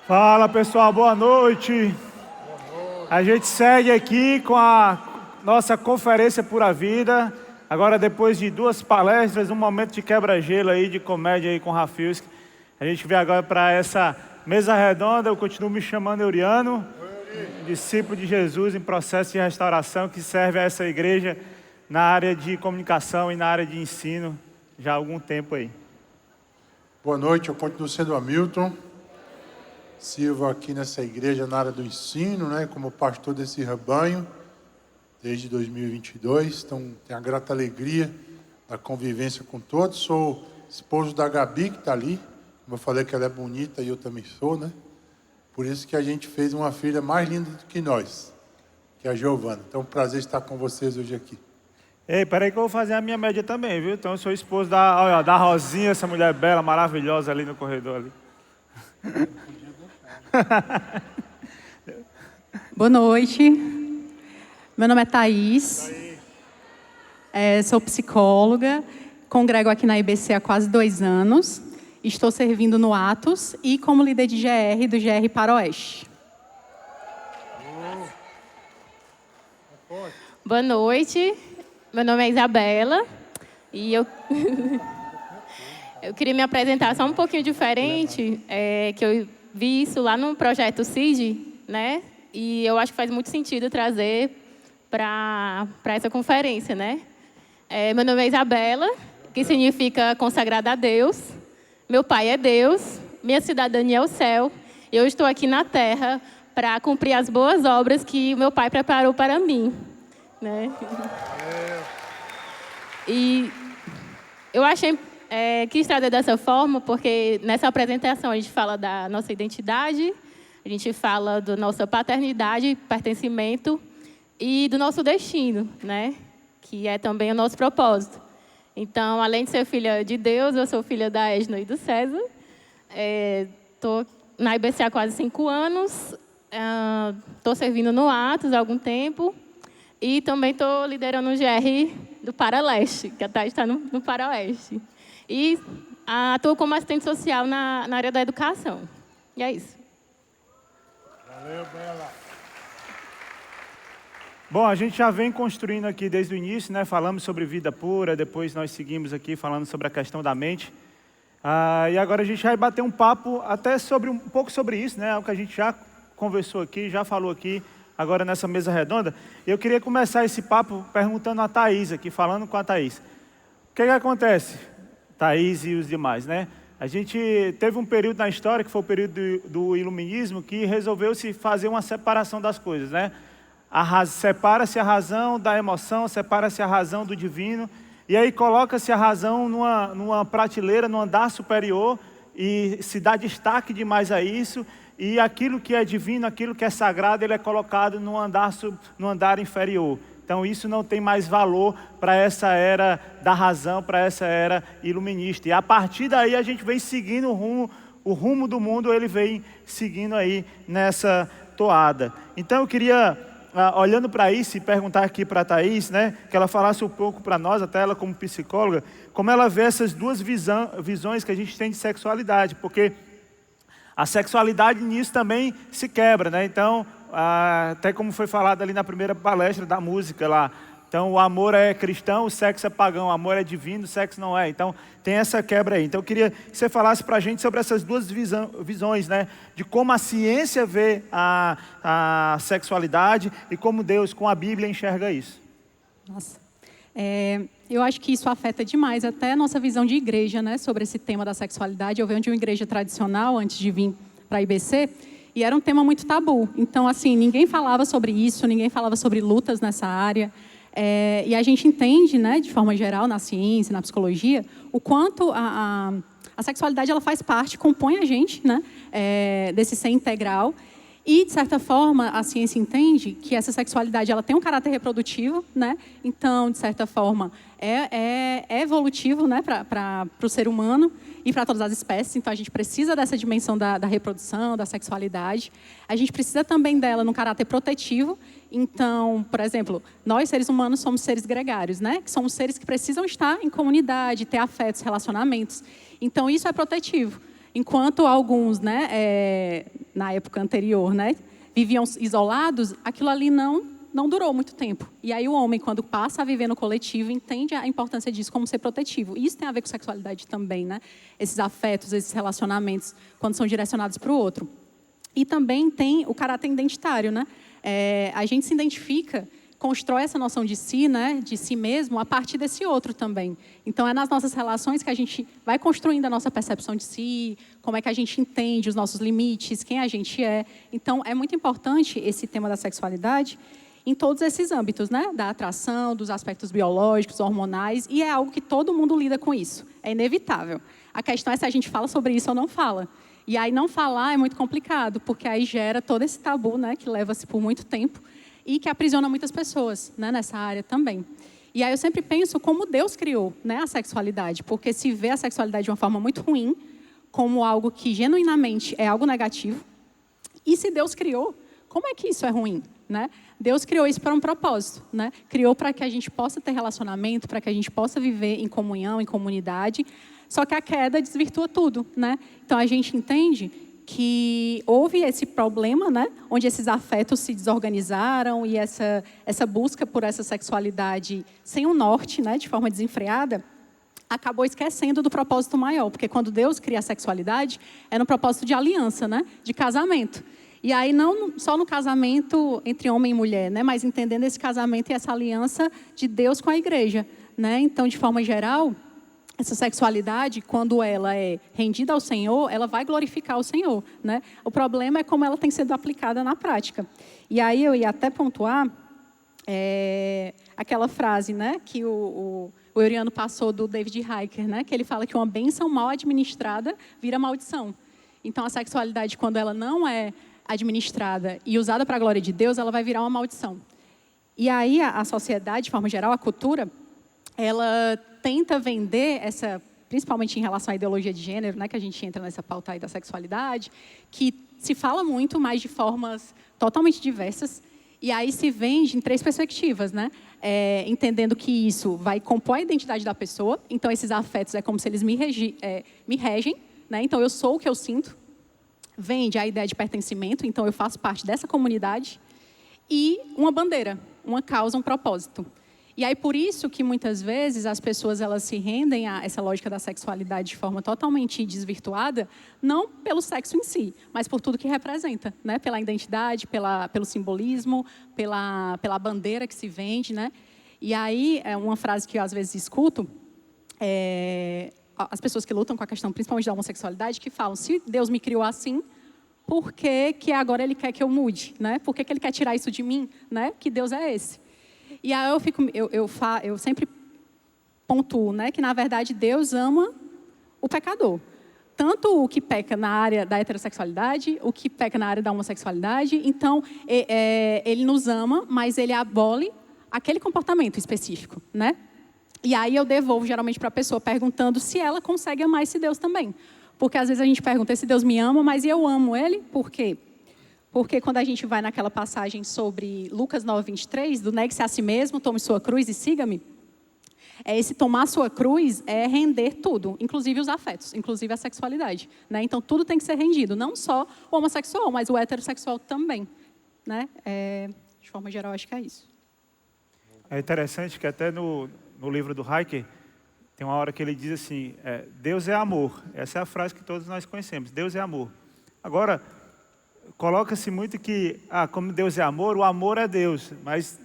Fala pessoal, boa noite. A gente segue aqui com a nossa conferência Pura Vida. Agora, depois de 2 palestras, um momento de quebra-gelo aí, de comédia aí com o Rafilski. A gente vem agora para essa mesa redonda. Eu continuo me chamando Euriano, discípulo de Jesus em processo de restauração, que serve a essa igreja na área de comunicação e na área de ensino já há algum tempo aí. Boa noite, eu continuo sendo Hamilton. Sirvo aqui nessa igreja na área do ensino, como pastor desse rebanho, desde 2022. Então, tenho a grata alegria da convivência com todos. Sou esposo da Gabi, que está ali. Como eu falei que ela é bonita e eu também sou, Por isso que a gente fez uma filha mais linda do que nós, que é a Giovana. Então, é um prazer estar com vocês hoje aqui. Ei, peraí que eu vou fazer a minha média também, viu? Então, eu sou esposo da Rosinha, essa mulher bela, maravilhosa ali no corredor ali. Boa noite, meu nome é Thaís, sou psicóloga, congrego aqui na IBC há quase 2 anos, estou servindo no Atos e como líder de GR do GR Paroeste. Boa noite, meu nome é Isabela e eu queria me apresentar só um pouquinho diferente, que eu vi isso lá no projeto CID, E eu acho que faz muito sentido trazer para essa conferência, Meu nome é Isabela, que significa consagrada a Deus. Meu pai é Deus, minha cidadania é o céu. E eu estou aqui na terra para cumprir as boas obras que o meu pai preparou para mim, E eu achei... quis trazer dessa forma, porque nessa apresentação a gente fala da nossa identidade, a gente fala da nossa paternidade, pertencimento e do nosso destino, que é também o nosso propósito. Então, além de ser filha de Deus, eu sou filha da Edna e do César. Estou na IBC há quase 5 anos, estou servindo no Atos há algum tempo e também estou liderando o GR do Paraleste, que até está no Paroeste. E atuo como assistente social na área da educação. E é isso. Valeu, Bela. Bom, a gente já vem construindo aqui desde o início, Falamos sobre vida pura, depois nós seguimos aqui falando sobre a questão da mente. E agora a gente vai bater um papo até sobre um pouco sobre isso, Algo que a gente já conversou aqui, já falou aqui, agora nessa mesa redonda. Eu queria começar esse papo perguntando a Thaís aqui, falando com a Thaís. O que acontece? Thaís e os demais, A gente teve um período na história, que foi o período do iluminismo, que resolveu-se fazer uma separação das coisas, Separa-se a razão da emoção, separa-se a razão do divino, e aí coloca-se a razão numa prateleira, num andar superior, e se dá destaque demais a isso, e aquilo que é divino, aquilo que é sagrado, ele é colocado num andar inferior. Então, isso não tem mais valor para essa era da razão, para essa era iluminista. E a partir daí, a gente vem seguindo o rumo do mundo, ele vem seguindo aí nessa toada. Então, eu queria, olhando para isso, e perguntar aqui para a Thaís, que ela falasse um pouco para nós, até ela como psicóloga, como ela vê essas 2 visões que a gente tem de sexualidade, porque a sexualidade nisso também se quebra, Então, até como foi falado ali na primeira palestra da música lá. Então, o amor é cristão, o sexo é pagão, o amor é divino, o sexo não é. Então, tem essa quebra aí. Então, eu queria que você falasse para a gente sobre essas 2 visões, De como a ciência vê a sexualidade e como Deus, com a Bíblia, enxerga isso. Nossa. Eu acho que isso afeta demais até a nossa visão de igreja, sobre esse tema da sexualidade. Eu venho de uma igreja tradicional, antes de vir para a IBC, e era um tema muito tabu. Então, assim, ninguém falava sobre isso, ninguém falava sobre lutas nessa área. E a gente entende, de forma geral, na ciência, na psicologia, o quanto a sexualidade ela faz parte, compõe a gente, desse ser integral. E, de certa forma, a ciência entende que essa sexualidade ela tem um caráter reprodutivo, Então, de certa forma, é evolutivo, para o ser humano e para todas as espécies. Então, a gente precisa dessa dimensão da reprodução, da sexualidade. A gente precisa também dela no caráter protetivo. Então, por exemplo, nós, seres humanos, somos seres gregários, Que somos seres que precisam estar em comunidade, ter afetos, relacionamentos. Então, isso é protetivo. Enquanto alguns, na época anterior, né, viviam isolados, aquilo ali não durou muito tempo. E aí o homem, quando passa a viver no coletivo, entende a importância disso como ser protetivo. E isso tem a ver com sexualidade também, né? Esses afetos, esses relacionamentos, quando são direcionados para o outro. E também tem o caráter identitário, né? A gente se identifica, constrói essa noção de si, né, de si mesmo, a partir desse outro também. Então, é nas nossas relações que a gente vai construindo a nossa percepção de si, como é que a gente entende os nossos limites, quem a gente é. Então, é muito importante esse tema da sexualidade em todos esses âmbitos, né, da atração, dos aspectos biológicos, hormonais, e é algo que todo mundo lida com isso. É inevitável. A questão é se a gente fala sobre isso ou não fala. E aí, não falar é muito complicado, porque aí gera todo esse tabu, né, que leva-se por muito tempo, e que aprisiona muitas pessoas, né, nessa área também. E aí eu sempre penso como Deus criou, né, a sexualidade, porque se vê a sexualidade de uma forma muito ruim, como algo que genuinamente é algo negativo, e se Deus criou, como é que isso é ruim, né? Deus criou isso para um propósito, né? Criou para que a gente possa ter relacionamento, para que a gente possa viver em comunhão, em comunidade, só que a queda desvirtua tudo, né? Então a gente entende que houve esse problema, né, onde esses afetos se desorganizaram e essa busca por essa sexualidade sem um norte, né, de forma desenfreada, acabou esquecendo do propósito maior, porque quando Deus cria a sexualidade, é no propósito de aliança, né, de casamento. E aí não só no casamento entre homem e mulher, né, mas entendendo esse casamento e essa aliança de Deus com a igreja, né? Então, de forma geral, essa sexualidade, quando ela é rendida ao Senhor, ela vai glorificar o Senhor, né? O problema é como ela tem sido aplicada na prática. E aí eu ia até pontuar aquela frase, né, que o Euriano passou do David Heiker, né, que ele fala que uma bênção mal administrada vira maldição. Então, a sexualidade, quando ela não é administrada e usada para a glória de Deus, ela vai virar uma maldição. E aí a sociedade, de forma geral, a cultura, ela tenta vender principalmente em relação à ideologia de gênero, né, que a gente entra nessa pauta aí da sexualidade, que se fala muito, mas de formas totalmente diversas, e aí se vende em 3 perspectivas, né? Entendendo que isso vai compor a identidade da pessoa, então esses afetos é como se eles me regem, né? Então eu sou o que eu sinto, vende a ideia de pertencimento, então eu faço parte dessa comunidade, e uma bandeira, uma causa, um propósito. E aí, por isso que, muitas vezes, as pessoas elas se rendem a essa lógica da sexualidade de forma totalmente desvirtuada, não pelo sexo em si, mas por tudo que representa, né? Pela identidade, pelo simbolismo, pela bandeira que se vende, né? E aí, uma frase que eu, às vezes, escuto, as pessoas que lutam com a questão, principalmente da homossexualidade, que falam, se Deus me criou assim, por que agora Ele quer que eu mude, né? Por que Ele quer tirar isso de mim, né? Que Deus é esse? E aí eu sempre pontuo, né, que, na verdade, Deus ama o pecador. Tanto o que peca na área da heterossexualidade, o que peca na área da homossexualidade. Então, Ele nos ama, mas Ele abole aquele comportamento específico, né? E aí eu devolvo, geralmente, para a pessoa, perguntando se ela consegue amar esse Deus também. Porque, às vezes, a gente pergunta, esse Deus me ama, mas eu amo Ele? Por quê? Porque quando a gente vai naquela passagem sobre Lucas 9:23, do negue-se a si mesmo, tome sua cruz e siga-me, esse tomar sua cruz é render tudo, inclusive os afetos, inclusive a sexualidade, né? Então, tudo tem que ser rendido, não só o homossexual, mas o heterossexual também, né? De forma geral, acho que é isso. É interessante que até no livro do Heiker, tem uma hora que ele diz assim, Deus é amor. Essa é a frase que todos nós conhecemos, Deus é amor. Agora, coloca-se muito que, como Deus é amor, o amor é Deus, mas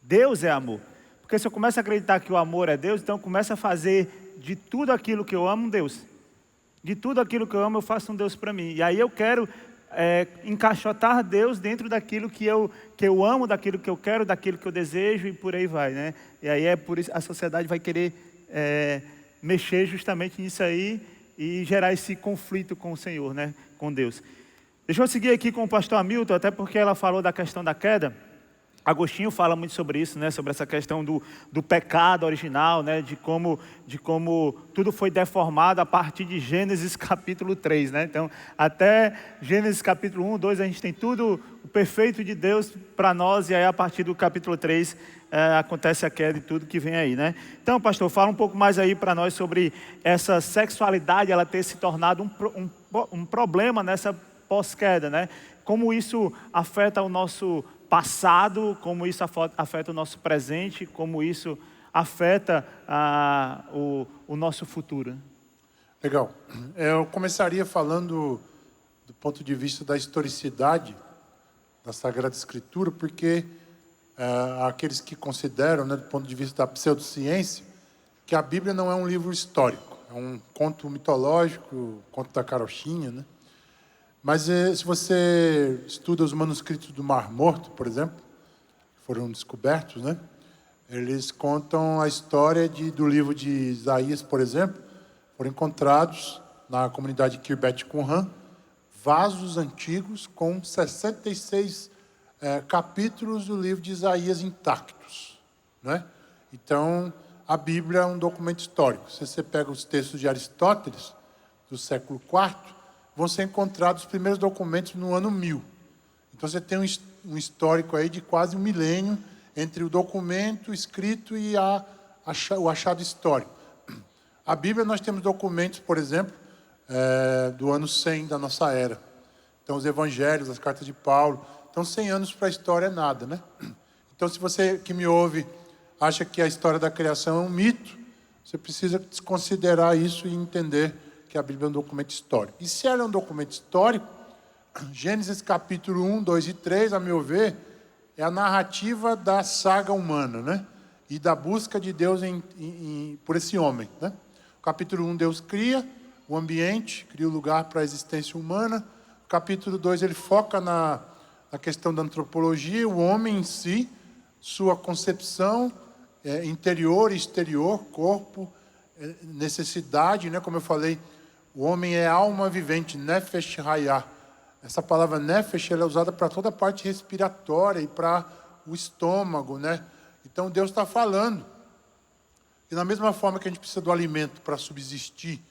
Deus é amor. Porque se eu começo a acreditar que o amor é Deus, então eu começo a fazer de tudo aquilo que eu amo um Deus. De tudo aquilo que eu amo, eu faço um Deus para mim. E aí eu quero encaixotar Deus dentro daquilo que eu amo, daquilo que eu quero, daquilo que eu desejo e por aí vai, né? E aí é por isso a sociedade vai querer mexer justamente nisso aí e gerar esse conflito com o Senhor, né? Com Deus. Deixa eu seguir aqui com o pastor Hamilton, até porque ela falou da questão da queda. Agostinho fala muito sobre isso, né? Sobre essa questão do pecado original, né? De como tudo foi deformado a partir de Gênesis capítulo 3, né? Então, até Gênesis capítulo 1, 2, a gente tem tudo o perfeito de Deus para nós, e aí a partir do capítulo 3 acontece a queda e tudo que vem aí, né? Então, pastor, fala um pouco mais aí para nós sobre essa sexualidade, ela ter se tornado um problema nessa pós-queda, né? Como isso afeta o nosso passado, como isso afeta o nosso presente, como isso afeta o nosso futuro. Legal. Eu começaria falando do ponto de vista da historicidade da Sagrada Escritura, porque aqueles que consideram, né, do ponto de vista da pseudociência, que a Bíblia não é um livro histórico, é um conto mitológico, conto da carochinha, né? Mas se você estuda os manuscritos do Mar Morto, por exemplo, que foram descobertos, né? Eles contam a história do livro de Isaías, por exemplo. Foram encontrados na comunidade de Kirbet Qumran vasos antigos com 66 capítulos do livro de Isaías intactos, né? Então, a Bíblia é um documento histórico. Se você pega os textos de Aristóteles, do século IV, vão ser encontrados os primeiros documentos no ano 1000. Então, você tem um histórico aí de quase um milênio entre o documento escrito e o achado histórico. A Bíblia, nós temos documentos, por exemplo, do ano 100 da nossa era. Então, os evangelhos, as cartas de Paulo. Então, 100 anos para a história é nada, né? Então, se você que me ouve acha que a história da criação é um mito, você precisa desconsiderar isso e entender que a Bíblia é um documento histórico. E se ela é um documento histórico, Gênesis capítulo 1, 2 e 3, a meu ver, é a narrativa da saga humana, né? E da busca de Deus por esse homem, né? O capítulo 1, Deus cria o ambiente, cria o lugar para a existência humana. O capítulo 2, ele foca na questão da antropologia, o homem em si, sua concepção interior e exterior, corpo, necessidade, né? Como eu falei, o homem é alma vivente, nefesh hayah. Essa palavra nefesh, ela é usada para toda a parte respiratória e para o estômago, né? Então Deus está falando. E da mesma forma que a gente precisa do alimento para subsistir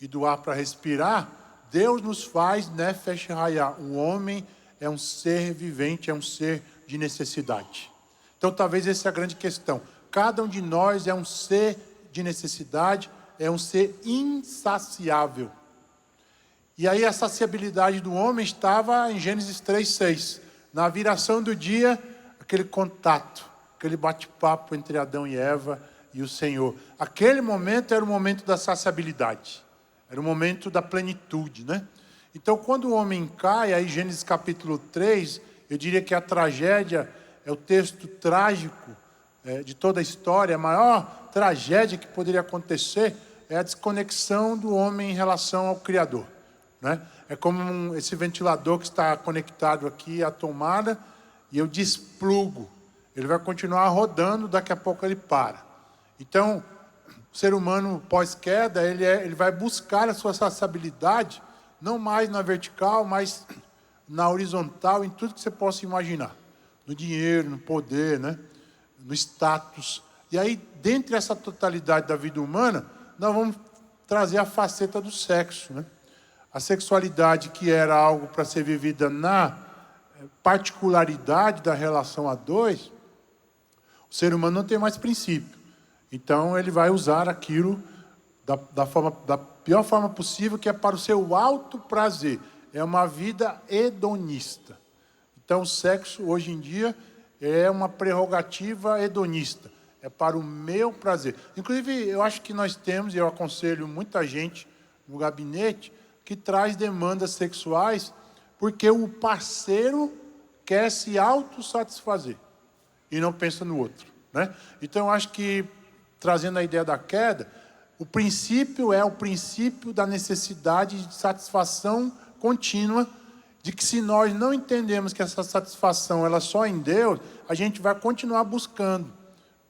e do ar para respirar, Deus nos faz nefesh hayah. O homem é um ser vivente, é um ser de necessidade. Então talvez essa é a grande questão. Cada um de nós é um ser de necessidade, é um ser insaciável. E aí a saciabilidade do homem estava em Gênesis 3:6. Na viração do dia, aquele contato, aquele bate-papo entre Adão e Eva e o Senhor. Aquele momento era o momento da saciabilidade. Era o momento da plenitude, né? Então, quando o homem cai, aí Gênesis capítulo 3, eu diria que a tragédia é o texto trágico de toda a história. A maior tragédia que poderia acontecer é a desconexão do homem em relação ao Criador, né? É como esse ventilador que está conectado aqui à tomada e eu desplugo. Ele vai continuar rodando, daqui a pouco ele para. Então, o ser humano pós-queda, ele vai buscar a sua saciabilidade, não mais na vertical, mas na horizontal, em tudo que você possa imaginar. No dinheiro, no poder, né? No status. E aí, dentre essa totalidade da vida humana, nós vamos trazer a faceta do sexo, né? A sexualidade, que era algo para ser vivida na particularidade da relação a dois, o ser humano não tem mais princípio. Então, ele vai usar aquilo da pior forma possível, que é para o seu alto prazer. É uma vida hedonista. Então, o sexo, hoje em dia, é uma prerrogativa hedonista. É para o meu prazer. Inclusive, eu acho que nós temos, e eu aconselho muita gente no gabinete, que traz demandas sexuais porque o parceiro quer se autossatisfazer e não pensa no outro, né? Então, eu acho que, trazendo a ideia da queda, o princípio é o princípio da necessidade de satisfação contínua, de que se nós não entendemos que essa satisfação ela só é em Deus, a gente vai continuar buscando.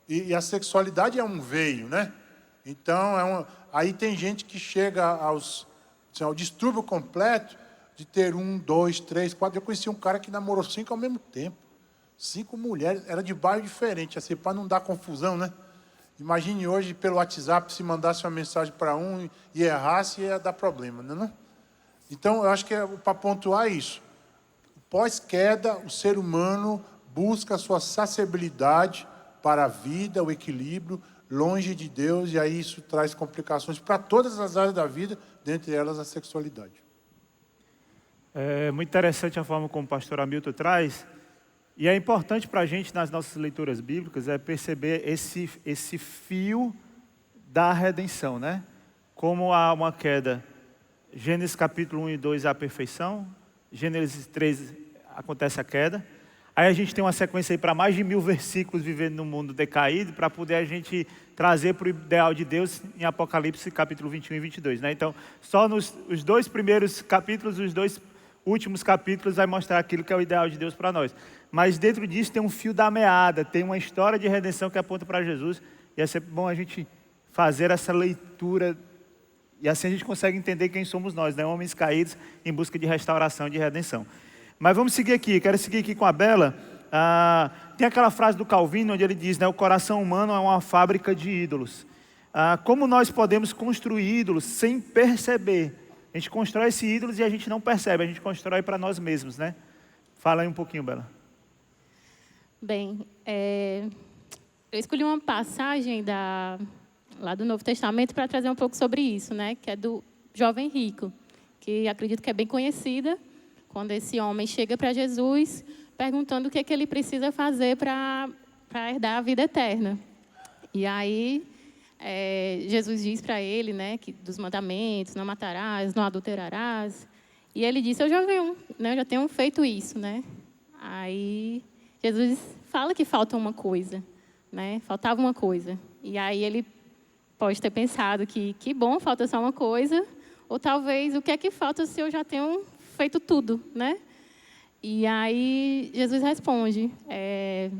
E a sexualidade é um veio, né? Então, aí tem gente que chega ao distúrbio completo de ter 1, 2, 3, 4. Eu conheci um cara que namorou 5 ao mesmo tempo. 5 mulheres, era de bairro diferente, assim, para não dar confusão, né? Imagine hoje, pelo WhatsApp, se mandasse uma mensagem para um e errasse, ia dar problema, não é? Então, eu acho que para pontuar isso. Pós-queda, o ser humano busca a sua saciabilidade para a vida, o equilíbrio, longe de Deus, e aí isso traz complicações para todas as áreas da vida, dentre elas a sexualidade. É muito interessante a forma como o pastor Hamilton traz. E é importante para a gente, nas nossas leituras bíblicas, perceber esse fio da redenção, né? Como há uma queda. Gênesis capítulo 1 e 2 é a perfeição. Gênesis 3 acontece a queda. Aí a gente tem uma sequência aí para mais de 1000 versículos vivendo no mundo decaído, para poder a gente trazer para o ideal de Deus em Apocalipse capítulo 21 e 22, né? Então, só os 2 primeiros capítulos, os 2 últimos capítulos vai mostrar aquilo que é o ideal de Deus para nós. Mas dentro disso tem um fio da meada, tem uma história de redenção que aponta para Jesus, e é sempre bom a gente fazer essa leitura, e assim a gente consegue entender quem somos nós, né? Homens caídos em busca de restauração e de redenção. Mas vamos seguir aqui, quero seguir aqui com a Bela. Tem aquela frase do Calvino, onde ele diz, né, o coração humano é uma fábrica de ídolos. Como nós podemos construir ídolos sem perceber? A gente constrói esses ídolos e a gente não percebe, a gente constrói para nós mesmos, né? Fala aí um pouquinho, Bela. Bem, eu escolhi uma passagem lá do Novo Testamento para trazer um pouco sobre isso, né? Que é do jovem rico, que acredito que é bem conhecida, quando esse homem chega para Jesus perguntando o que é que ele precisa fazer para herdar a vida eterna. E aí Jesus diz para ele, né, que dos mandamentos, não matarás, não adulterarás. E ele disse, eu já tenho feito isso, né? Aí Jesus fala que falta uma coisa, né? Faltava uma coisa. E aí ele pode ter pensado que bom, falta só uma coisa, ou talvez o que é que falta se eu já tenho feito tudo, né? E aí Jesus responde,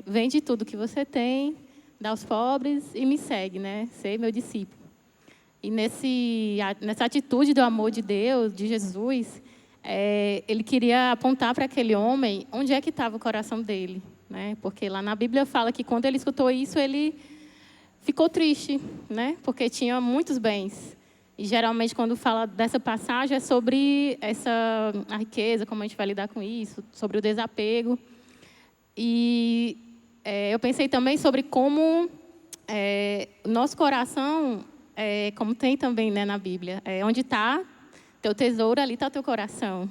vende tudo que você tem, dá aos pobres e me segue, né? Ser meu discípulo. E nessa atitude do amor de Deus, de Jesus, ele queria apontar para aquele homem onde é que estava o coração dele, né? Porque lá na Bíblia fala que quando ele escutou isso, ele ficou triste, né? Porque tinha muitos bens. E geralmente quando fala dessa passagem é sobre a riqueza, como a gente vai lidar com isso, sobre o desapego. E eu pensei também sobre como o nosso coração, como tem também, né, na Bíblia, onde está teu tesouro, ali está teu coração.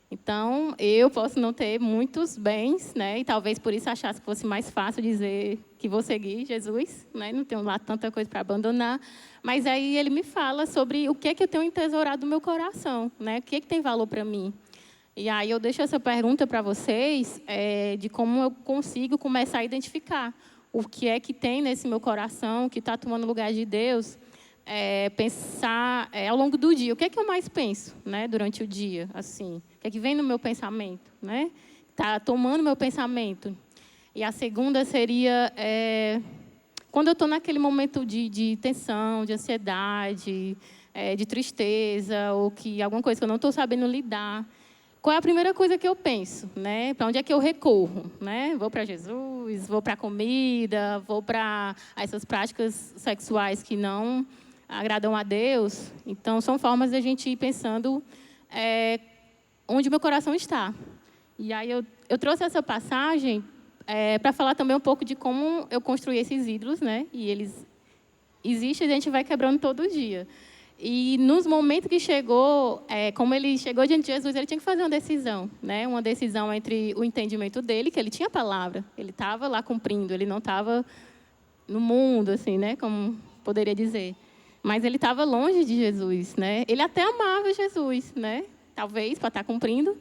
Então, eu posso não ter muitos bens, né, e talvez por isso achasse que fosse mais fácil dizer que vou seguir Jesus, né, não tenho lá tanta coisa para abandonar. Mas aí ele me fala sobre o que é que eu tenho entesourado no meu coração, né, o que é que tem valor para mim. E aí eu deixo essa pergunta para vocês, de como eu consigo começar a identificar o que é que tem nesse meu coração, que está tomando lugar de Deus, pensar ao longo do dia, o que é que eu mais penso, né, durante o dia, assim, o que é que vem no meu pensamento, né, está tomando meu pensamento. E a segunda seria, quando eu estou naquele momento de tensão, de ansiedade, de tristeza, ou que alguma coisa que eu não estou sabendo lidar, qual é a primeira coisa que eu penso, né? Para onde é que eu recorro, né? Vou para Jesus, vou para a comida, vou para essas práticas sexuais que não agradam a Deus. Então, são formas de a gente ir pensando onde o meu coração está. E aí eu trouxe essa passagem para falar também um pouco de como eu construí esses ídolos, né? E eles existem e a gente vai quebrando todo dia. E nos momentos que chegou, como ele chegou diante de Jesus, ele tinha que fazer uma decisão, né? Uma decisão entre o entendimento dele, que ele tinha a palavra, ele estava lá cumprindo, ele não estava no mundo, assim, né? Como poderia dizer. Mas ele estava longe de Jesus, né? Ele até amava Jesus, né? Talvez para estar cumprindo,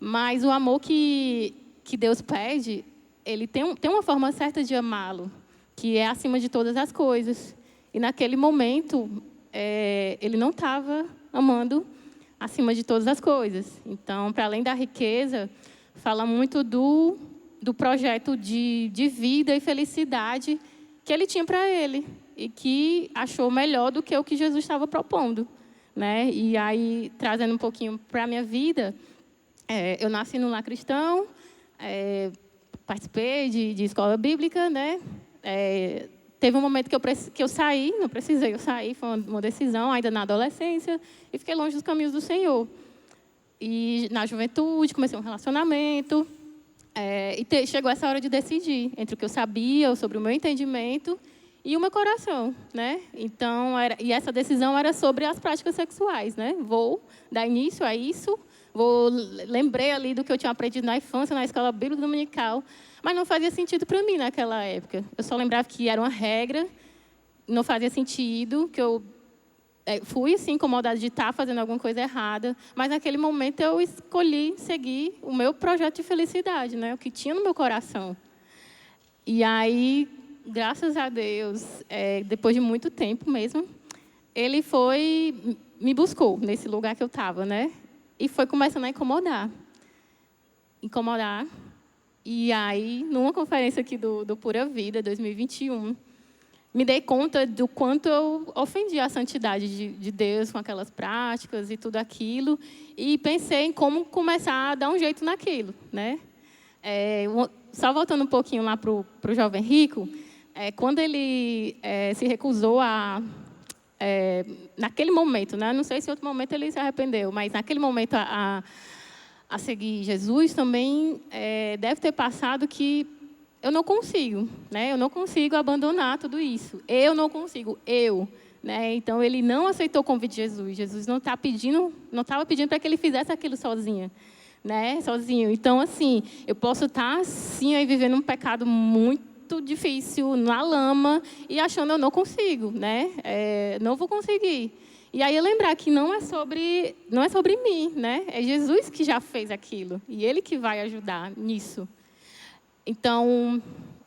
mas o amor que Deus pede, ele tem uma forma certa de amá-lo, que é acima de todas as coisas. E naquele momento ele não estava amando acima de todas as coisas. Então, para além da riqueza, fala muito do projeto de vida e felicidade que ele tinha para ele e que achou melhor do que o que Jesus estava propondo, né? E aí, trazendo um pouquinho para a minha vida, eu nasci num lar cristão, participei de escola bíblica, né? Teve um momento que eu saí, não precisei, eu saí, foi uma decisão, ainda na adolescência, e fiquei longe dos caminhos do Senhor. E na juventude, comecei um relacionamento, e chegou essa hora de decidir entre o que eu sabia, sobre o meu entendimento e o meu coração, né? Então, e essa decisão era sobre as práticas sexuais, né? Vou dar início a isso, Lembrei ali do que eu tinha aprendido na infância, na escola bíblica dominical, mas não fazia sentido para mim naquela época. Eu só lembrava que era uma regra, não fazia sentido, que eu fui, sim, incomodada de estar fazendo alguma coisa errada, mas naquele momento eu escolhi seguir o meu projeto de felicidade, né? O que tinha no meu coração. E aí, graças a Deus, depois de muito tempo mesmo, ele me buscou nesse lugar que eu estava, né? E foi começando a incomodar. E aí, numa conferência aqui do Pura Vida, 2021, me dei conta do quanto eu ofendi a santidade de Deus com aquelas práticas e tudo aquilo. E pensei em como começar a dar um jeito naquilo, né? Só voltando um pouquinho lá para o jovem rico, quando ele se recusou naquele momento, né? Não sei se em outro momento ele se arrependeu, mas naquele momento a seguir Jesus também deve ter passado que eu não consigo, né? Eu não consigo abandonar tudo isso. Eu não consigo, né? Então ele não aceitou o convite de Jesus. Jesus não estava pedindo para que ele fizesse aquilo sozinho, né? Sozinho. Então assim, eu posso estar assim aí vivendo um pecado muito difícil na lama e achando eu não consigo, né? Não vou conseguir. E aí eu lembrar que não é sobre mim, né? É Jesus que já fez aquilo e ele que vai ajudar nisso. Então,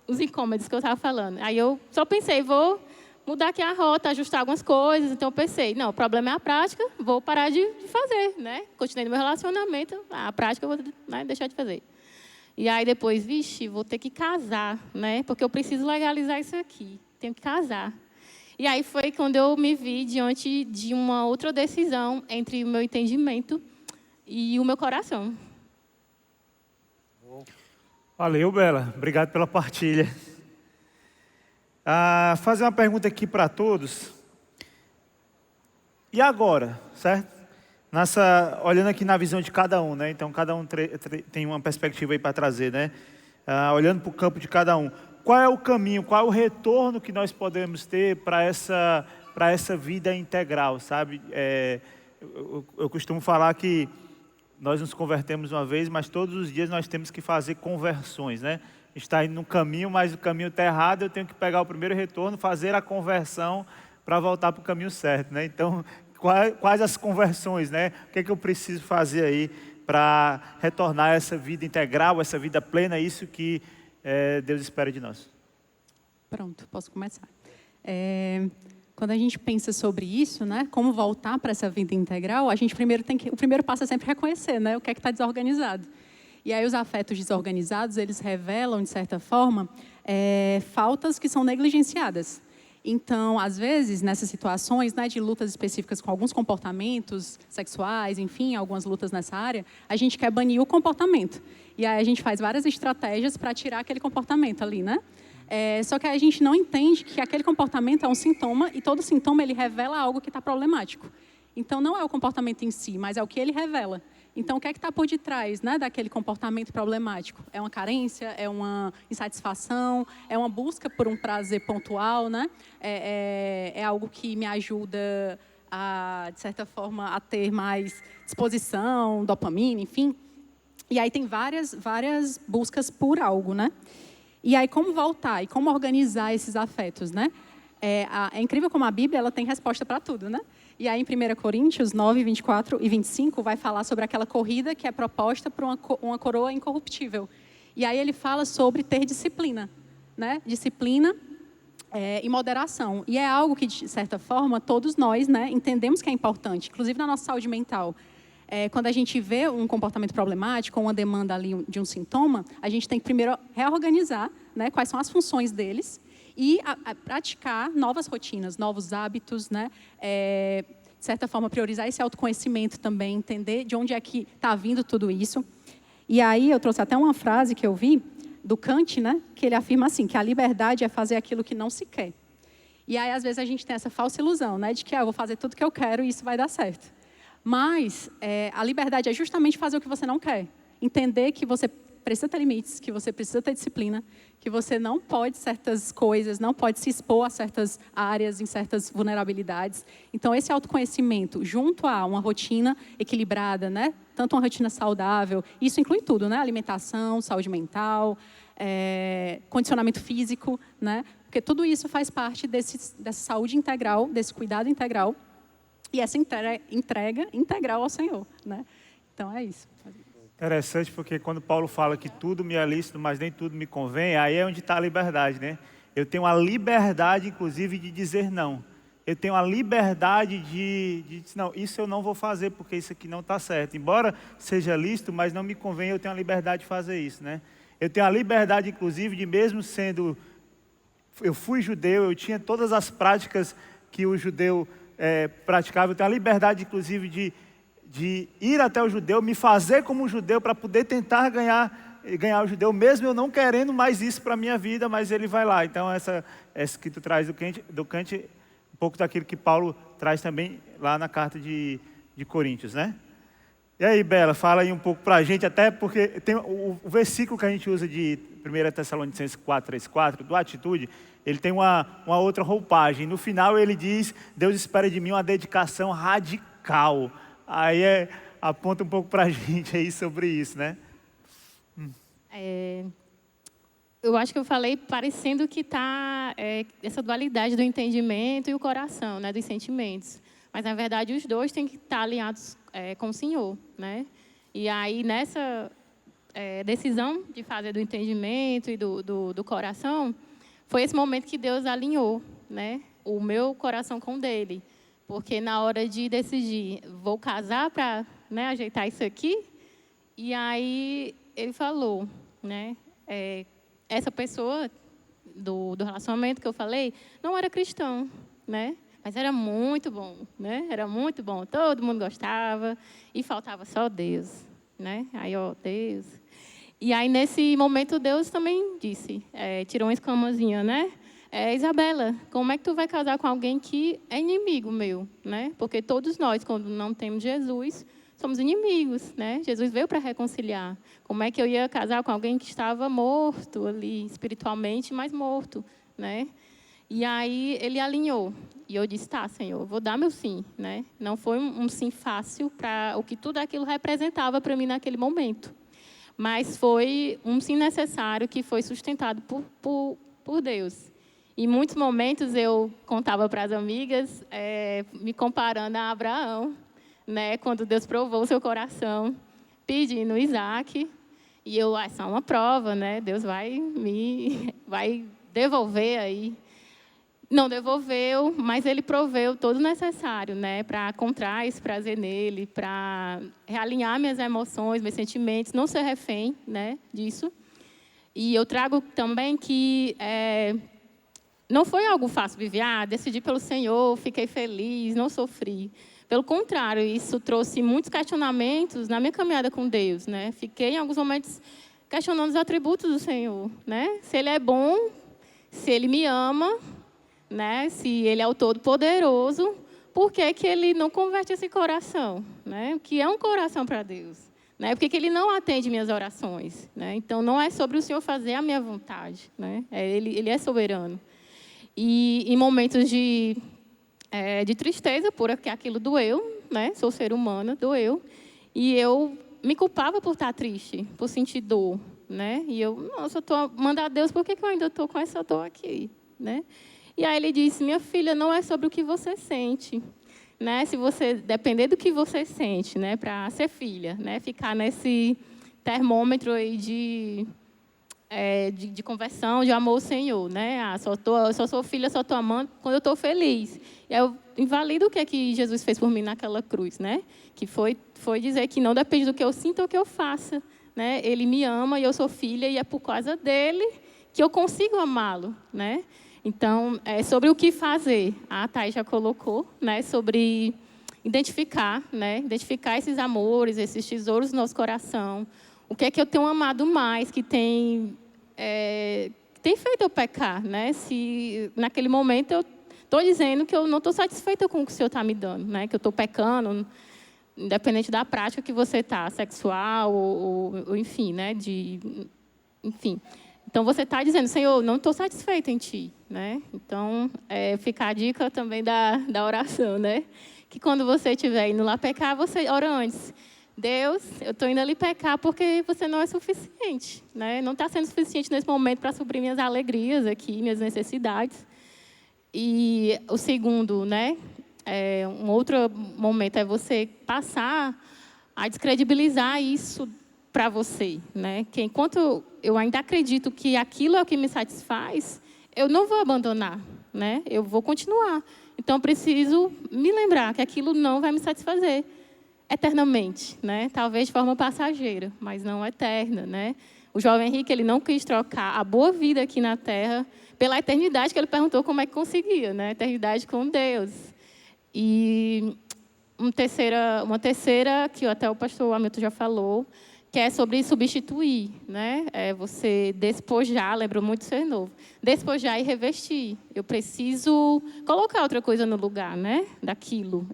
os incômodos que eu estava falando. Aí eu só pensei, vou mudar aqui a rota, ajustar algumas coisas. Então eu pensei, não, o problema é a prática, vou parar de fazer, né? Continuei no meu relacionamento, a prática eu vou deixar de fazer. E aí depois, vou ter que casar, né? Porque eu preciso legalizar isso aqui, tenho que casar. E aí foi quando eu me vi diante de uma outra decisão entre o meu entendimento e o meu coração. Valeu, Bela. Obrigado pela partilha. Fazer uma pergunta aqui para todos. E agora, certo? Olhando aqui na visão de cada um, né? Então, cada um tem uma perspectiva aí para trazer, né? Olhando para o campo de cada um. Qual é o caminho, qual é o retorno que nós podemos ter para essa vida integral, sabe? Eu costumo falar que nós nos convertemos uma vez, mas todos os dias nós temos que fazer conversões, né? Está indo no caminho, mas o caminho está errado, eu tenho que pegar o primeiro retorno, fazer a conversão para voltar para o caminho certo, né? Então, quais as conversões, né? O que é que eu preciso fazer aí para retornar a essa vida integral, essa vida plena, isso que Deus espera de nós? Pronto, posso começar. Quando a gente pensa sobre isso, né, como voltar para essa vida integral, a gente o primeiro passo é sempre reconhecer, né, o que é que está desorganizado. E aí os afetos desorganizados, eles revelam, de certa forma, faltas que são negligenciadas. Então, às vezes, nessas situações, né, de lutas específicas com alguns comportamentos sexuais, enfim, algumas lutas nessa área, a gente quer banir o comportamento. E aí a gente faz várias estratégias para tirar aquele comportamento ali, né? Só que a gente não entende que aquele comportamento é um sintoma e todo sintoma ele revela algo que está problemático. Então, não é o comportamento em si, mas é o que ele revela. Então, o que é que está por detrás, né, daquele comportamento problemático? É uma carência? É uma insatisfação? É uma busca por um prazer pontual? Né? É algo que me ajuda, de certa forma, a ter mais disposição, dopamina, enfim. E aí tem várias buscas por algo, né? E aí, como voltar e como organizar esses afetos, né? É incrível como a Bíblia ela tem resposta para tudo, né? E aí, em 1 Coríntios 9, 24 e 25, vai falar sobre aquela corrida que é proposta por uma coroa incorruptível. E aí ele fala sobre ter disciplina, né? Disciplina e moderação. E é algo que, de certa forma, todos nós, né, entendemos que é importante, inclusive na nossa saúde mental. Quando a gente vê um comportamento problemático, ou uma demanda ali de um sintoma, a gente tem que primeiro reorganizar, né, quais são as funções deles e praticar novas rotinas, novos hábitos, né, de certa forma priorizar esse autoconhecimento também, entender de onde é que está vindo tudo isso. E aí eu trouxe até uma frase que eu vi do Kant, né, que ele afirma assim, que a liberdade é fazer aquilo que não se quer. E aí às vezes a gente tem essa falsa ilusão, né, de que eu vou fazer tudo que eu quero e isso vai dar certo. Mas a liberdade é justamente fazer o que você não quer. Entender que você precisa ter limites, que você precisa ter disciplina, que você não pode certas coisas, não pode se expor a certas áreas, em certas vulnerabilidades. Então, esse autoconhecimento, junto a uma rotina equilibrada, né? Tanto uma rotina saudável, isso inclui tudo, né? Alimentação, saúde mental, condicionamento físico, né? Porque tudo isso faz parte dessa saúde integral, desse cuidado integral, e essa entrega integral ao Senhor, né? Então, é isso. Interessante, porque quando Paulo fala que tudo me é lícito, mas nem tudo me convém, aí é onde está a liberdade, né? Eu tenho a liberdade, inclusive, de dizer não. Eu tenho a liberdade de dizer, não, isso eu não vou fazer, porque isso aqui não está certo. Embora seja lícito, mas não me convém, eu tenho a liberdade de fazer isso, né? Eu tenho a liberdade, inclusive, de mesmo sendo... Eu fui judeu, eu tinha todas as práticas que o judeu praticava. Eu tenho a liberdade, inclusive, de ir até o judeu, me fazer como um judeu para poder tentar ganhar o judeu, mesmo eu não querendo mais isso para a minha vida, mas ele vai lá. Então, essa que tu traz do Kant, um pouco daquilo que Paulo traz também lá na carta de Coríntios, né? E aí, Bela, fala aí um pouco para a gente, até porque tem o versículo que a gente usa de 1 Tessalonicenses 4:3-4, do Atitude, ele tem uma outra roupagem. No final ele diz, Deus espera de mim uma dedicação radical. Aí aponta um pouco para a gente aí sobre isso, né? Eu acho que eu falei parecendo que está essa dualidade do entendimento e o coração, né, dos sentimentos. Mas, na verdade, os dois têm que estar alinhados com o Senhor, né? E aí, nessa decisão de fazer do entendimento e do coração, foi esse momento que Deus alinhou, né, o meu coração com o dele. Porque na hora de decidir, vou casar para, né, ajeitar isso aqui, e aí ele falou, né, essa pessoa do relacionamento que eu falei não era cristão, né, mas era muito bom, né, era muito bom, todo mundo gostava e faltava só Deus, né, aí ó, Deus. E aí nesse momento Deus também disse, tirou uma exclamazinha, né? Isabela, como é que tu vai casar com alguém que é inimigo meu, né? Porque todos nós, quando não temos Jesus, somos inimigos, né? Jesus veio para reconciliar. Como é que eu ia casar com alguém que estava morto ali, espiritualmente, mas morto, né? E aí ele alinhou. E eu disse, tá, Senhor, eu vou dar meu sim, né? Não foi um sim fácil para o que tudo aquilo representava para mim naquele momento. Mas foi um sim necessário que foi sustentado por Deus. Em muitos momentos eu contava para as amigas, me comparando a Abraão, né, quando Deus provou o seu coração, pedindo Isaac, e eu, essa é uma prova, né, Deus vai devolver aí. Não devolveu, mas ele proveu todo o necessário, né, para encontrar esse prazer nele, para realinhar minhas emoções, meus sentimentos, não ser refém, né, disso. E eu trago também que não foi algo fácil viver, decidi pelo Senhor, fiquei feliz, não sofri. Pelo contrário, isso trouxe muitos questionamentos na minha caminhada com Deus, né? Fiquei em alguns momentos questionando os atributos do Senhor, né? Se Ele é bom, se Ele me ama, né? Se Ele é o Todo-Poderoso, por que que Ele não converte esse coração, né? O que é um coração para Deus, né? Por que Ele não atende minhas orações, né? Então não é sobre o Senhor fazer a minha vontade, né? Ele é soberano. E em momentos de tristeza, porque aquilo doeu, né? Sou ser humana, doeu. E eu me culpava por estar triste, por sentir dor, né? E eu, nossa, eu estou mandando a Deus, por que eu ainda estou com essa dor aqui, né? E aí ele disse, minha filha, não é sobre o que você sente, né? Se você depender do que você sente, né? Para ser filha, né? Ficar nesse termômetro aí de conversão, de amor ao Senhor, né? Só sou filha, só estou amando quando eu estou feliz. E eu invalido o que é que Jesus fez por mim naquela cruz, né? Que foi dizer que não depende do que eu sinta ou que eu faça, né? Ele me ama e eu sou filha e é por causa dele que eu consigo amá-lo, né? Então, sobre o que fazer, a Thay já colocou, né? Sobre identificar, né? Identificar esses amores, esses tesouros no nosso coração. O que é que eu tenho amado mais, que tem feito eu pecar, né? Se naquele momento eu estou dizendo que eu não estou satisfeita com o que o Senhor está me dando, né? Que eu estou pecando, independente da prática que você está, sexual ou enfim, né? Enfim. Então, você está dizendo, Senhor, não estou satisfeito em Ti, né? Então, fica a dica também da oração, né? Que quando você estiver indo lá pecar, você ora antes. Deus, eu estou indo ali pecar porque você não é suficiente, né? Não está sendo suficiente nesse momento para suprir minhas alegrias aqui, minhas necessidades. E o segundo, né? Um outro momento é você passar a descredibilizar isso para você, né? Que enquanto eu ainda acredito que aquilo é o que me satisfaz, eu não vou abandonar, né? Eu vou continuar. Então, eu preciso me lembrar que aquilo não vai me satisfazer eternamente, né? Talvez de forma passageira, mas não eterna, né? O jovem rico, ele não quis trocar a boa vida aqui na Terra pela eternidade, que ele perguntou como é que conseguia, né? Eternidade com Deus. E uma terceira que até o pastor Hamilton já falou, que é sobre substituir, né? Você despojar, lembro muito de ser novo, despojar e revestir. Eu preciso colocar outra coisa no lugar, né? Daquilo.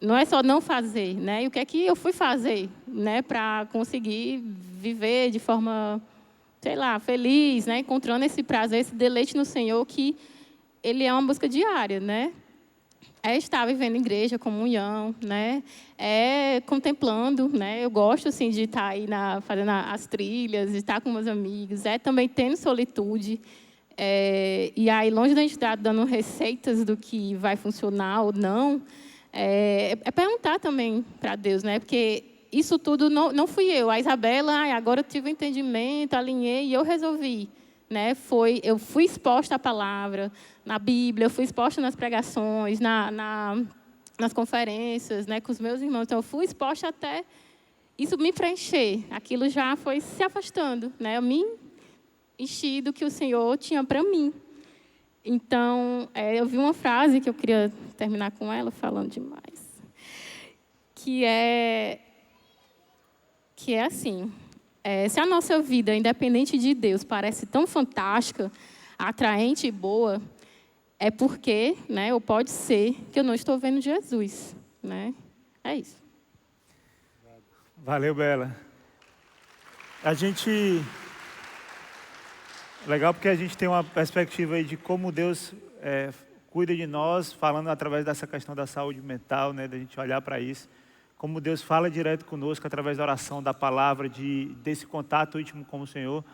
Não é só não fazer, né? E o que é que eu fui fazer, né? Para conseguir viver de forma, sei lá, feliz, né? Encontrando esse prazer, esse deleite no Senhor, que Ele é uma busca diária, né? Estar vivendo em igreja, comunhão, né? Contemplando, né? Eu gosto, assim, de estar aí fazendo as trilhas, de estar com meus amigos. Também tendo solitude. E aí, longe da gente estar dando receitas do que vai funcionar ou não, perguntar também para Deus, né? Porque isso tudo não fui eu. A Isabela, agora eu tive um entendimento, alinhei e eu resolvi. Né? Eu fui exposta à palavra, na Bíblia, eu fui exposta nas pregações, nas conferências, né, com os meus irmãos. Então, eu fui exposta até isso me preencher. Aquilo já foi se afastando. Né? Eu me enchi do que o Senhor tinha para mim. Então, eu vi uma frase que eu queria terminar com ela, falando demais, que é assim... se a nossa vida, independente de Deus, parece tão fantástica, atraente e boa, é porque, né, ou pode ser, que eu não estou vendo Jesus. Né? É isso. Valeu, Bela. Legal porque a gente tem uma perspectiva aí de como Deus cuida de nós, falando através dessa questão da saúde mental, né, da gente olhar para isso. Como Deus fala direto conosco através da oração, da palavra, desse contato íntimo com o Senhor.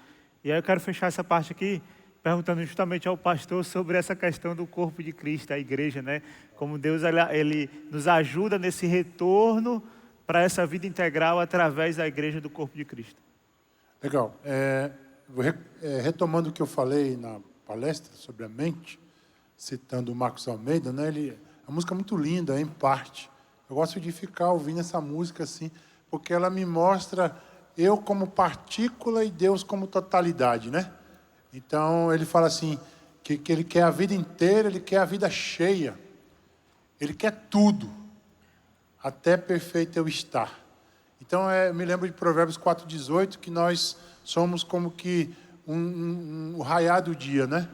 E aí eu quero fechar essa parte aqui, perguntando justamente ao pastor sobre essa questão do corpo de Cristo, a igreja, né? Como Deus ele nos ajuda nesse retorno para essa vida integral através da igreja do corpo de Cristo. Legal. Retomando o que eu falei na palestra sobre a mente, citando o Marcos Almeida, né? É uma música muito linda, em parte. Eu gosto de ficar ouvindo essa música assim, porque ela me mostra eu como partícula e Deus como totalidade, né? Então, ele fala assim, que ele quer a vida inteira, ele quer a vida cheia. Ele quer tudo, até perfeito eu estar. Então, me lembro de Provérbios 4,18, que nós somos como que o raiar do dia, né?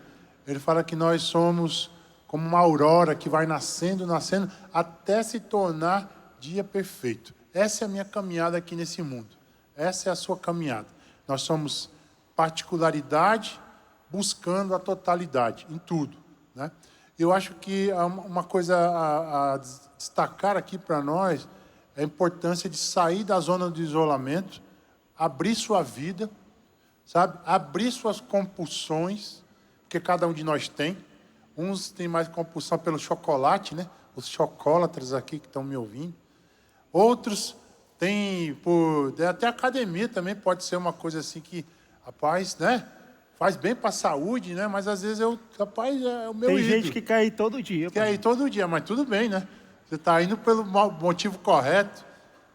Ele fala que nós somos como uma aurora que vai nascendo, nascendo, até se tornar dia perfeito. Essa é a minha caminhada aqui nesse mundo. Essa é a sua caminhada. Nós somos particularidade buscando a totalidade em tudo. Né? Eu acho que uma coisa a destacar aqui para nós é a importância de sair da zona do isolamento, abrir sua vida, sabe? Abrir suas compulsões, que cada um de nós tem. Uns têm mais compulsão pelo chocolate, né? Os chocolatras aqui que estão me ouvindo. Outros têm até academia também pode ser uma coisa assim que, rapaz, né? Faz bem para a saúde, né? Mas às vezes é o meu Tem ídolo. gente que quer ir todo dia. Quer ir todo dia, mas tudo bem, né? Você está indo pelo motivo correto,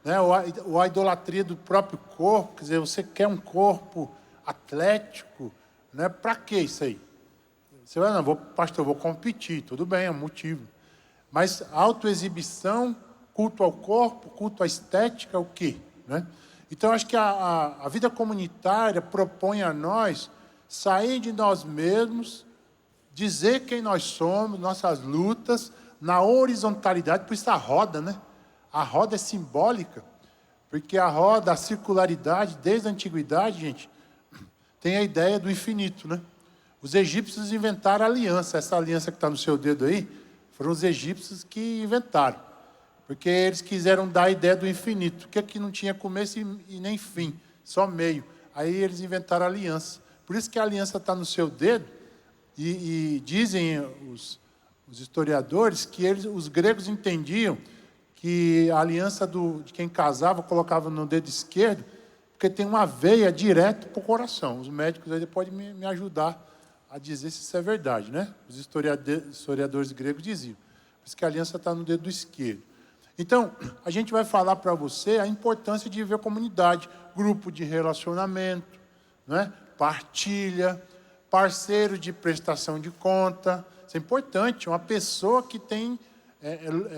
né? Ou a idolatria do próprio corpo, quer dizer, você quer um corpo atlético, né? Para que isso aí? Você vai, não, pastor, eu vou competir, tudo bem, é um motivo. Mas autoexibição, culto ao corpo, culto à estética, o quê? Né? Então, acho que a vida comunitária propõe a nós sair de nós mesmos, dizer quem nós somos, nossas lutas, na horizontalidade, por isso a roda, né? a roda é simbólica, porque a roda, a circularidade, desde a antiguidade, gente, tem a ideia do infinito, né? Os egípcios inventaram a aliança. Essa aliança que está no seu dedo aí, foram os egípcios que inventaram. Porque eles quiseram dar a ideia do infinito, que não tinha começo e nem fim, só meio. Aí eles inventaram a aliança. Por isso que a aliança está no seu dedo, e dizem os historiadores que os gregos entendiam que a aliança de quem casava colocava no dedo esquerdo, porque tem uma veia direto para o coração. Os médicos aí podem me ajudar a dizer se isso é verdade, né? Os historiadores gregos diziam. Por isso que a aliança está no dedo esquerdo. Então, a gente vai falar para você a importância de viver comunidade, grupo de relacionamento, né? Partilha, parceiro de prestação de conta. Isso é importante, uma pessoa que tem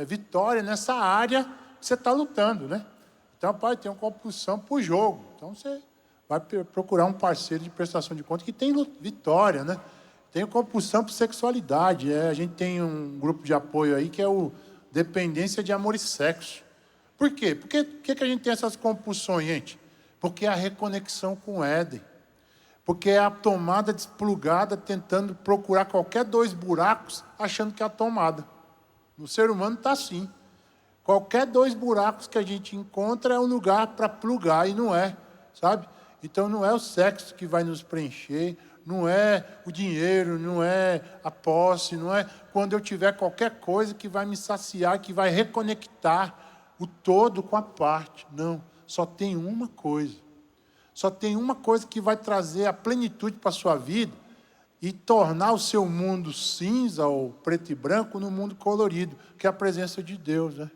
vitória nessa área que você está lutando, né? Então, pai, tem uma compulsão para o jogo. Então, você vai procurar um parceiro de prestação de conta que tem vitória, né? Tem compulsão por sexualidade. A gente tem um grupo de apoio aí que é o Dependência de Amor e Sexo. Por quê? Por que a gente tem essas compulsões, gente? Porque é a reconexão com o Éden. Porque é a tomada desplugada tentando procurar qualquer 2 buracos achando que é a tomada. No ser humano está assim. Qualquer 2 buracos que a gente encontra é um lugar para plugar e não é, sabe? Então não é o sexo que vai nos preencher, não é o dinheiro, não é a posse, não é quando eu tiver qualquer coisa que vai me saciar, que vai reconectar o todo com a parte. Não, só tem uma coisa. Só tem uma coisa que vai trazer a plenitude para a sua vida e tornar o seu mundo cinza ou preto e branco no mundo colorido, que é a presença de Deus, né?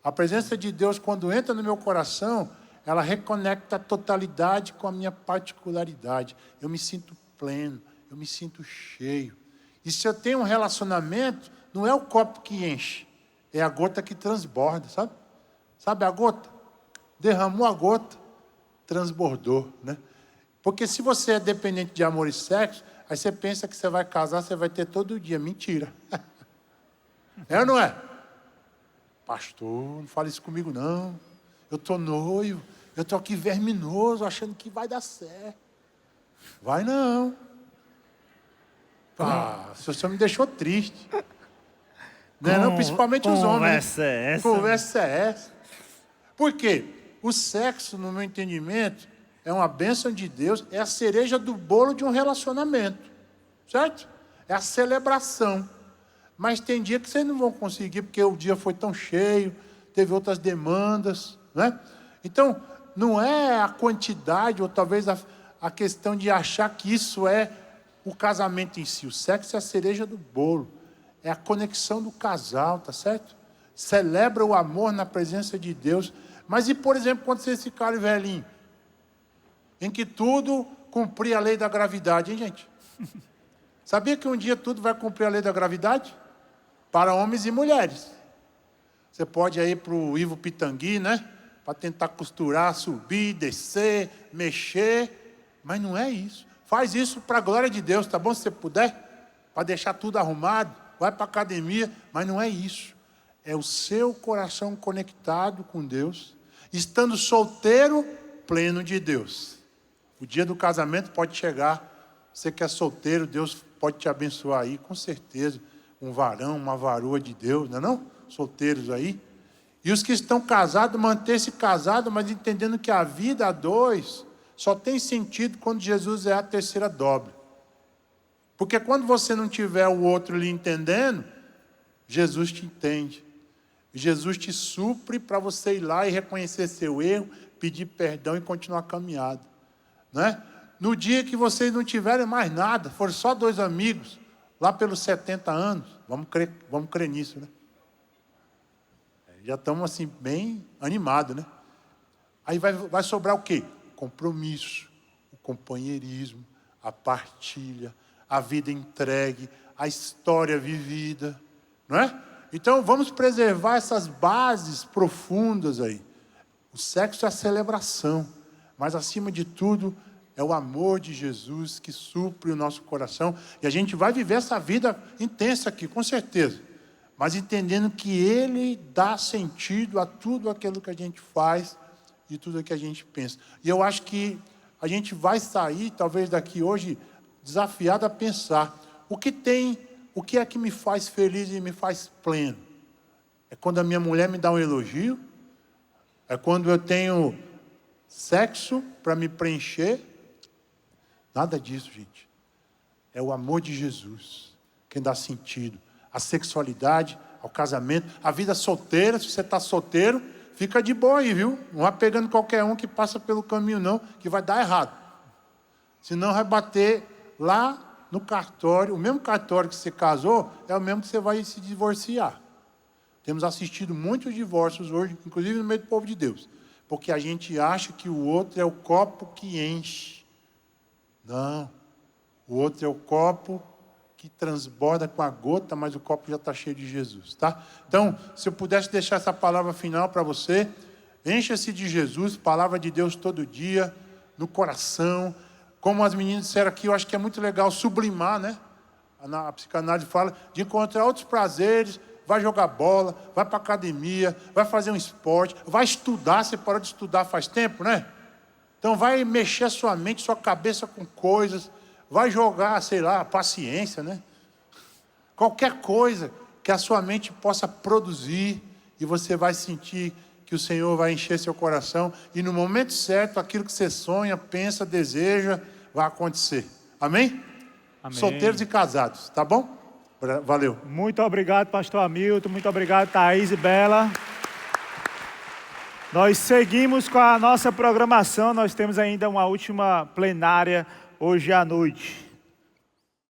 A presença de Deus, quando entra no meu coração, ela reconecta a totalidade com a minha particularidade. Eu me sinto pleno, eu me sinto cheio. E se eu tenho um relacionamento, não é o copo que enche, é a gota que transborda, sabe? Sabe a gota? Derramou a gota, transbordou, né? Porque se você é dependente de amor e sexo, aí você pensa que você vai casar, você vai ter todo dia. Mentira. É ou não é? Pastor, não fale isso comigo não. Eu estou noivo, eu estou aqui verminoso, achando que vai dar certo. Vai não. O senhor me deixou triste. Não, principalmente os homens. Conversa é essa? Conversa é essa. Por quê? O sexo, no meu entendimento, é uma bênção de Deus, é a cereja do bolo de um relacionamento. Certo? É a celebração. Mas tem dia que vocês não vão conseguir, porque o dia foi tão cheio, teve outras demandas, né? Então, não é a quantidade, ou talvez a questão de achar que isso é o casamento em si. O sexo é a cereja do bolo. É a conexão do casal, tá certo? Celebra o amor na presença de Deus. Mas e, por exemplo, quando vocês ficarem velhinhos? Em que tudo cumprir a lei da gravidade, hein, gente? Sabia que um dia tudo vai cumprir a lei da gravidade? Para homens e mulheres. Você pode ir para o Ivo Pitangui, né? Para tentar costurar, subir, descer, mexer. Mas não é isso. Faz isso para a glória de Deus, tá bom? Se você puder. Para deixar tudo arrumado. Vai para a academia. Mas não é isso. É o seu coração conectado com Deus. Estando solteiro, pleno de Deus. O dia do casamento pode chegar. Você que é solteiro, Deus pode te abençoar aí, com certeza. Um varão, uma varoa de Deus, não é não? Solteiros aí. E os que estão casados, manter-se casados, mas entendendo que a vida a 2 só tem sentido quando Jesus é a terceira dobra. Porque quando você não tiver o outro lhe entendendo, Jesus te entende. Jesus te supre para você ir lá e reconhecer seu erro, pedir perdão e continuar a caminhada. Né? No dia que vocês não tiverem mais nada, for só 2 amigos, lá pelos 70 anos, vamos crer nisso, né? Já estamos assim, bem animados, né? Aí vai sobrar o quê? O compromisso, o companheirismo, a partilha, a vida entregue, a história vivida, não é? Então, vamos preservar essas bases profundas aí. O sexo é a celebração, mas acima de tudo, é o amor de Jesus que supre o nosso coração. E a gente vai viver essa vida intensa aqui, com certeza. mas entendendo que Ele dá sentido a tudo aquilo que a gente faz e tudo que a gente pensa. E eu acho que a gente vai sair, talvez daqui hoje, desafiado a pensar o que é que me faz feliz e me faz pleno. É quando a minha mulher me dá um elogio, é quando eu tenho sexo para me preencher. Nada disso, gente. É o amor de Jesus quem dá sentido. A sexualidade, ao casamento, a vida solteira. Se você está solteiro, fica de boa aí, viu? Não vai pegando qualquer um que passa pelo caminho, não, que vai dar errado. Senão vai bater lá no cartório. O mesmo cartório que você casou é o mesmo que você vai se divorciar. Temos assistido muitos divórcios hoje, inclusive no meio do povo de Deus, porque a gente acha que o outro é o copo que enche. Não, o outro é o copo que transborda com a gota, mas o copo já está cheio de Jesus, tá? Então, se eu pudesse deixar essa palavra final para você, encha-se de Jesus, palavra de Deus todo dia, no coração. Como as meninas disseram aqui, eu acho que é muito legal sublimar, né? A psicanálise fala de encontrar outros prazeres. Vai jogar bola, vai para a academia, vai fazer um esporte, vai estudar. Você parou de estudar faz tempo, né? Então vai mexer a sua mente, sua cabeça com coisas, vai jogar, sei lá, paciência, né? Qualquer coisa que a sua mente possa produzir e você vai sentir que o Senhor vai encher seu coração e no momento certo, aquilo que você sonha, pensa, deseja, vai acontecer. Amém? Amém. Solteiros e casados, tá bom? Valeu. Muito obrigado, pastor Hamilton. Muito obrigado, Thaís e Bela. Nós seguimos com a nossa programação. Nós temos ainda uma última plenária hoje à noite.